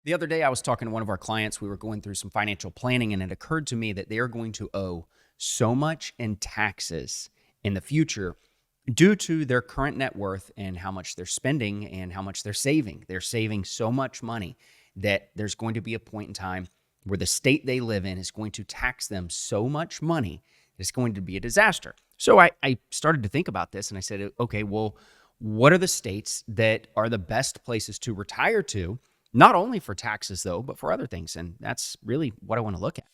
The other day, I was talking to one of our clients. We were going through some financial planning, and it occurred to me that they are going to owe so much in taxes in the future due to their current net worth and how much they're spending and how much they're saving. They're saving so much money that there's going to be a point in time where the state they live in is going to tax them so much money that it's going to be a disaster. So I started to think about this and I said, okay, well, what are the states that are the best places to retire to? Not only for taxes, though, but for other things. And that's really what I want to look at.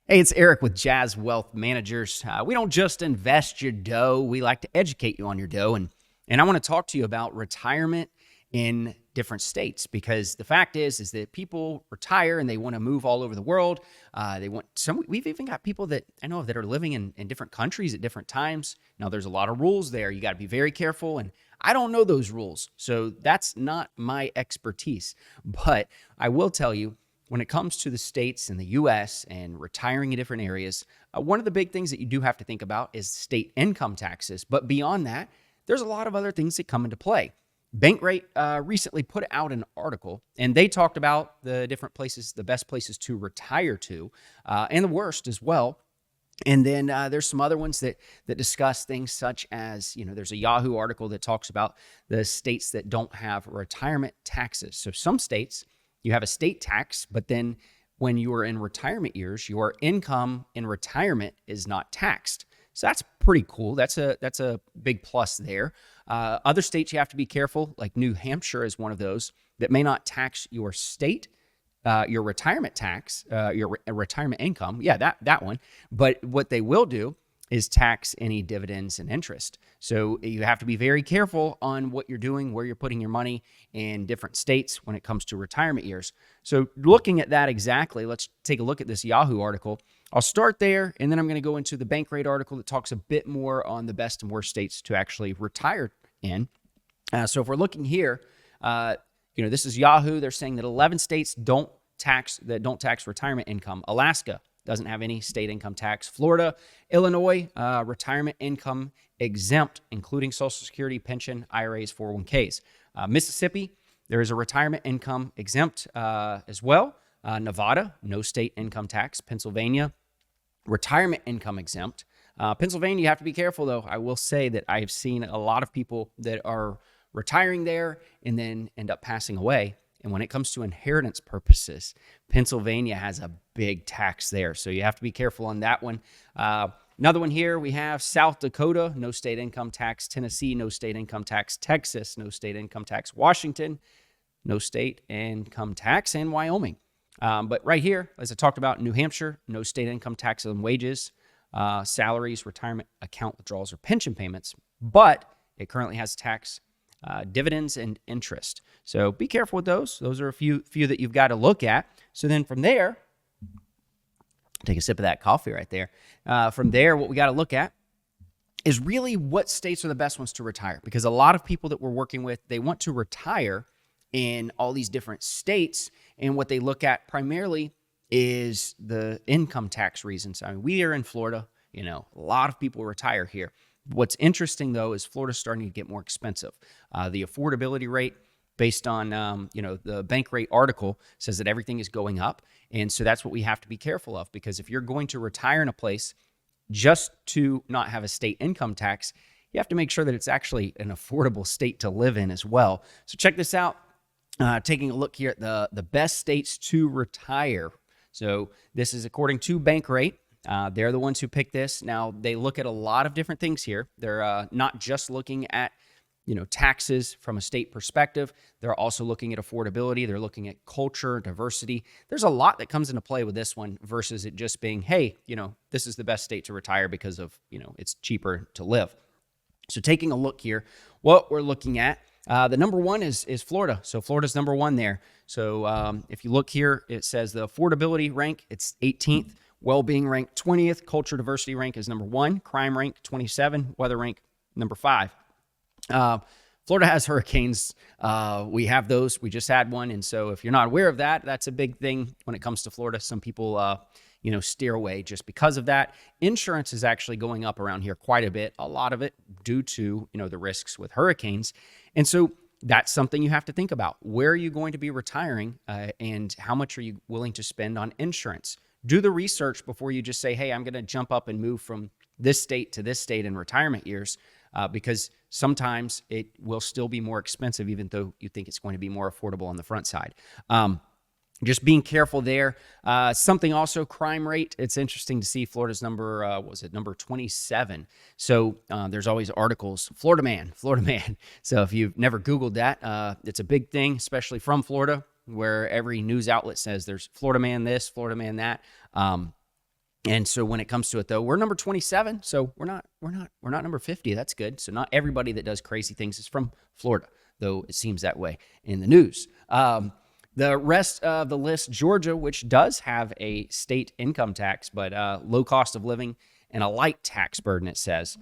Hey, it's Eric with Jazz Wealth Managers. We don't just invest your dough. We like to educate you on your dough. And I want to talk to you about retirement in different states, because the fact is that people retire and they want to move all over the world. We've even got people that I know of that are living in different countries at different times. Now, there's a lot of rules there. You got to be very careful. And I don't know those rules. So that's not my expertise. But I will tell you, when it comes to the states in the U.S. and retiring in different areas, one of the big things that you do have to think about is state income taxes. But beyond that, there's a lot of other things that come into play. Bankrate recently put out an article, and they talked about the different places, the best places to retire to, and the worst as well. And then there's some other ones that discuss things such as, there's a Yahoo article that talks about the states that don't have retirement taxes. So some states, you have a state tax, but then when you are in retirement years, your income in retirement is not taxed. So that's pretty cool. That's a big plus there. Other states you have to be careful, like New Hampshire is one of those that may not tax your state, your retirement tax, your retirement income. Yeah, that one. But what they will do is tax any dividends and interest. So you have to be very careful on what you're doing, where you're putting your money in different states when it comes to retirement years. So looking at that exactly, let's take a look at this Yahoo article. I'll start there, and then I'm going to go into the Bankrate article that talks a bit more on the best and worst states to actually retire in. So if we're looking here, this is Yahoo. They're saying that 11 states don't tax retirement income. Alaska doesn't have any state income tax. Florida, Illinois, retirement income exempt, including Social Security, pension, IRAs, 401ks. Mississippi, there is a retirement income exempt as well. Nevada, no state income tax. Pennsylvania, retirement income exempt. Pennsylvania, you have to be careful, though. I will say that I've seen a lot of people that are retiring there and then end up passing away. And when it comes to inheritance purposes, Pennsylvania has a big tax there. So you have to be careful on that one. Another one here, we have South Dakota, no state income tax. Tennessee, no state income tax. Texas, no state income tax. Washington, no state income tax. And Wyoming. But right here, as I talked about, New Hampshire, no state income tax on wages, salaries, retirement account withdrawals, or pension payments. But it currently has tax dividends and interest. So be careful with those. Those are a few that you've got to look at. So then from there, take a sip of that coffee right there. From there, what we got to look at is really what states are the best ones to retire, because a lot of people that we're working with, they want to retire in all these different states. And what they look at primarily is the income tax reasons. I mean, we are in Florida, a lot of people retire here. What's interesting, though, is Florida's starting to get more expensive. The affordability rate based on, the Bankrate article says that everything is going up. And so that's what we have to be careful of, because if you're going to retire in a place just to not have a state income tax, you have to make sure that it's actually an affordable state to live in as well. So check this out. Taking a look here at the best states to retire. So this is according to Bankrate. They're the ones who pick this. Now, they look at a lot of different things here. They're not just looking at, taxes from a state perspective. They're also looking at affordability. They're looking at culture, diversity. There's a lot that comes into play with this one versus it just being, hey, this is the best state to retire because of, it's cheaper to live. So taking a look here, what we're looking at, the number one is Florida. So Florida's number one there. So if you look here, it says the affordability rank, it's 18th. Well-being rank 20th. Culture diversity rank is number 1. Crime rank 27. Weather rank number 5. Florida has hurricanes. We have those. We just had one. And so if you're not aware of that, that's a big thing when it comes to Florida. Some people, steer away just because of that. Insurance is actually going up around here quite a bit, a lot of it due to, the risks with hurricanes. And so that's something you have to think about. Where are you going to be retiring, and how much are you willing to spend on insurance? Do the research before you just say, hey, I'm going to jump up and move from this state to this state in retirement years, because sometimes it will still be more expensive, even though you think it's going to be more affordable on the front side. Just being careful there. Something also, crime rate. It's interesting to see Florida's number, number 27. So there's always articles, Florida man. So if you've never Googled that, it's a big thing, especially from Florida, where every news outlet says there's Florida man this, Florida man that. And so when it comes to it, though, we're number 27. So we're not number 50. That's good. So not everybody that does crazy things is from Florida, though it seems that way in the news. The rest of the list, Georgia, which does have a state income tax, but low cost of living and a light tax burden, it says.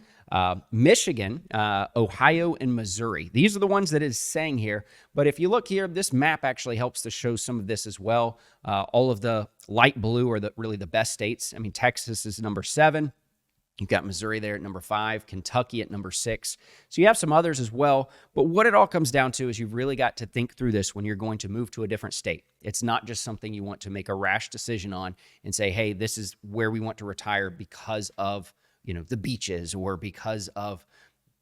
Michigan, Ohio, and Missouri. These are the ones that it is saying here. But if you look here, this map actually helps to show some of this as well. All of the light blue are really the best states. I mean, Texas is number 7. You've got Missouri there at number 5, Kentucky at number 6. So you have some others as well. But what it all comes down to is you've really got to think through this when you're going to move to a different state. It's not just something you want to make a rash decision on and say, hey, this is where we want to retire because of, the beaches or because of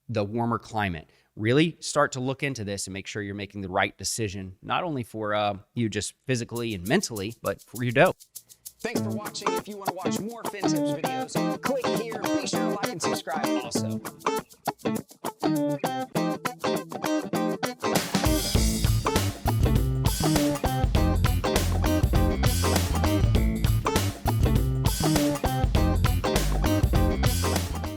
the warmer climate. Really start to look into this and make sure you're making the right decision, not only for you just physically and mentally, but for your dough. Thanks for watching. If you want to watch more FinTips videos, click here. Be sure to like and subscribe also.